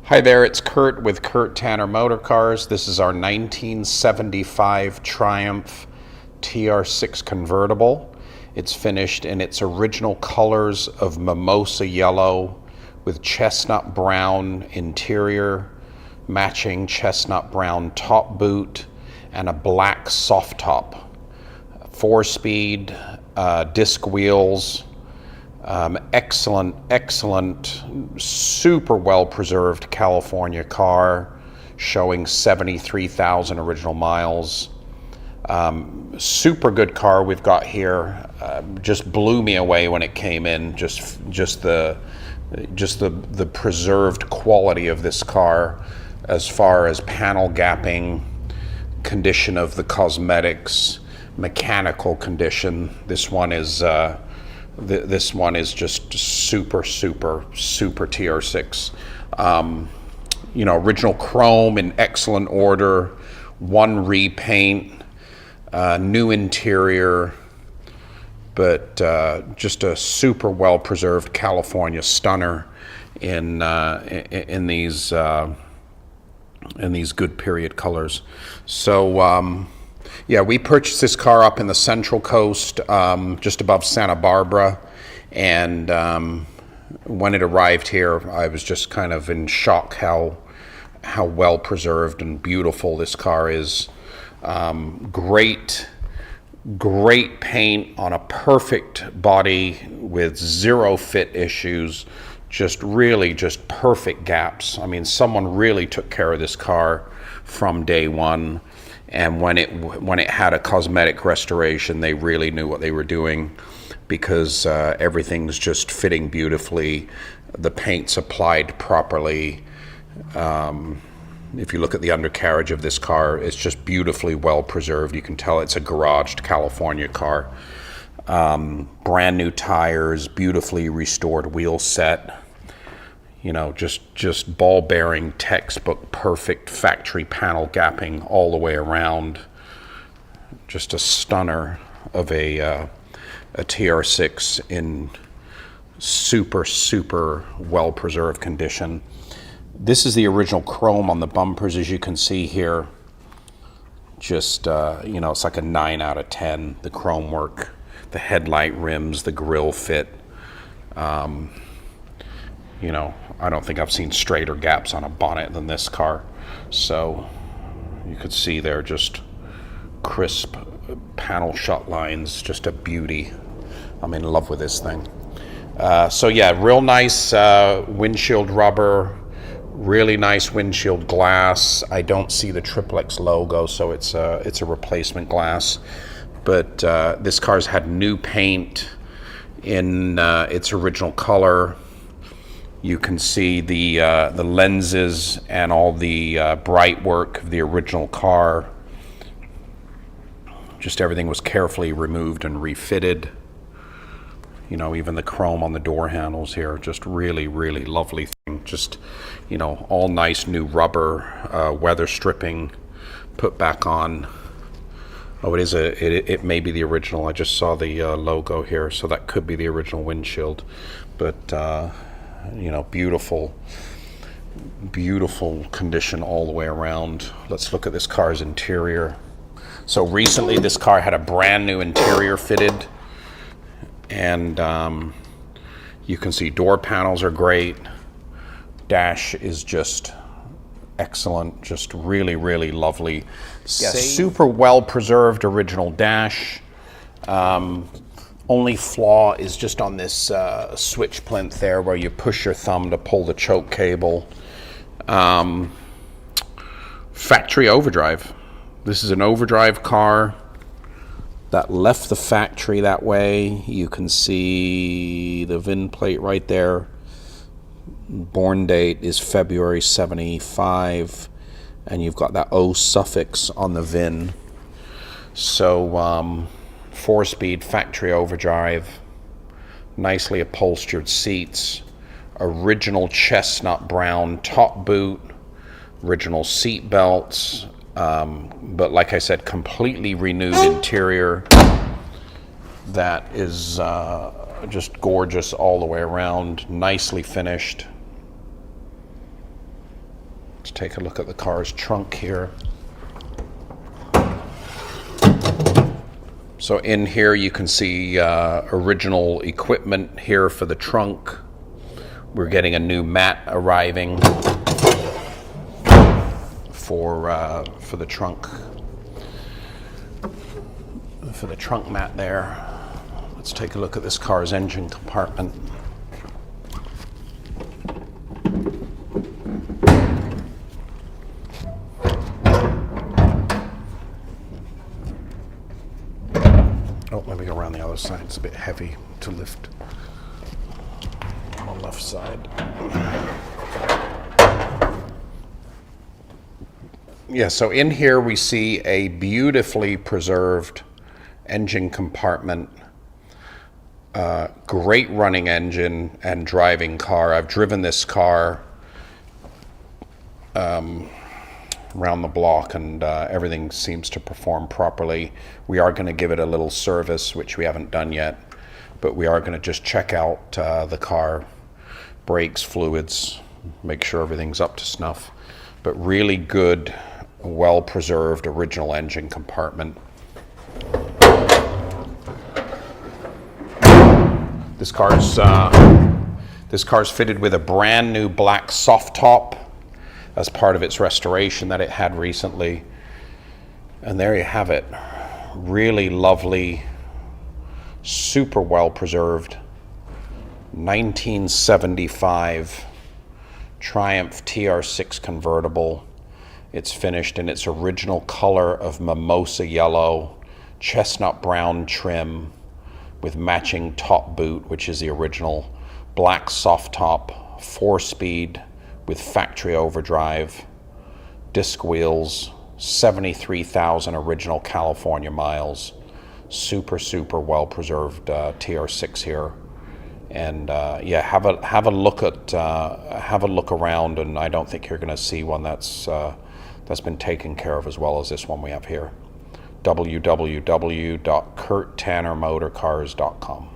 Hi there, it's Kurt with Kurt Tanner Motor Cars. This is our 1975 Triumph TR6 convertible. It's finished in its original colors of mimosa yellow with chestnut brown interior, matching chestnut brown top boot, and a black soft top. 4-speed, disc wheels. Excellent, super well preserved California car, showing 73,000 original miles. Super good car we've got here. Just blew me away when it came in. Just the preserved quality of this car, as far as panel gapping, condition of the cosmetics, mechanical condition. This one is just super TR6. Original chrome in excellent order, one repaint, new interior, but just a super well preserved California stunner in these good period colors. So yeah, we purchased this car up in the Central Coast, just above Santa Barbara, and when it arrived here, I was just kind of in shock how well preserved and beautiful this car is. Great paint on a perfect body with zero fit issues. Just perfect gaps. I mean, someone really took care of this car from day one. And when it had a cosmetic restoration, they really knew what they were doing, because everything's just fitting beautifully. The paint's applied properly. If you look at the undercarriage of this car, it's just beautifully well preserved. You can tell it's a garaged California car. Brand new tires, beautifully restored wheel set. Just ball bearing, textbook perfect factory panel gapping all the way around. Just a stunner of a TR6 in super well preserved condition. This is the original chrome on the bumpers, as you can see here. Just it's like a 9 out of 10. The chrome work, the headlight rims, the grille fit. I don't think I've seen straighter gaps on a bonnet than this car. So you could see there, just crisp panel shut lines, just a beauty. I'm in love with this thing. So yeah, real nice windshield rubber, really nice windshield glass. I don't see the XXX logo, so it's a replacement glass. But this car's had new paint in its original color. You can see the lenses and all the bright work of the original car. Just everything was carefully removed and refitted. Even the chrome on the door handles here, just really lovely thing. Just, all nice new rubber, weather stripping put back on. Oh, it may be the original. I just saw the logo here, so that could be the original windshield. But beautiful condition all the way around. Let's look at this car's interior. So recently this car had a brand new interior fitted, and you can see door panels are great. Dash is just excellent, just really lovely. Super well preserved original dash. Only flaw is just on this switch plinth there, where you push your thumb to pull the choke cable. Factory overdrive. This is an overdrive car that left the factory that way. You can see the VIN plate right there. Born date is February 75, and you've got that O suffix on the VIN. So 4-speed factory overdrive, nicely upholstered seats, original chestnut brown top boot, original seat belts, but like I said, completely renewed interior. That is just gorgeous all the way around, nicely finished. Let's take a look at the car's trunk here. So in here you can see original equipment here for the trunk. We're getting a new mat arriving for the trunk. For the trunk mat there. Let's take a look at this car's engine compartment. Oh, let me go around the other side. It's a bit heavy to lift on the left side. Yeah, so in here we see a beautifully preserved engine compartment. Great running engine and driving car. I've driven this car around the block, and everything seems to perform properly. We are going to give it a little service, which we haven't done yet, but we are going to just check out the car, brakes, fluids, make sure everything's up to snuff. But really good, well-preserved original engine compartment. This car's fitted with a brand new black soft top as part of its restoration that it had recently. And there you have it. Really lovely, super well preserved 1975 Triumph TR6 convertible. It's finished in its original color of mimosa yellow, chestnut brown trim, with matching top boot, which is the original, black soft top, 4-speed with factory overdrive, disc wheels, 73,000 original California miles. Super well preserved TR6 here. And yeah, have a look around, and I don't think you're going to see one that's been taken care of as well as this one we have here. www.kurttannermotorcars.com.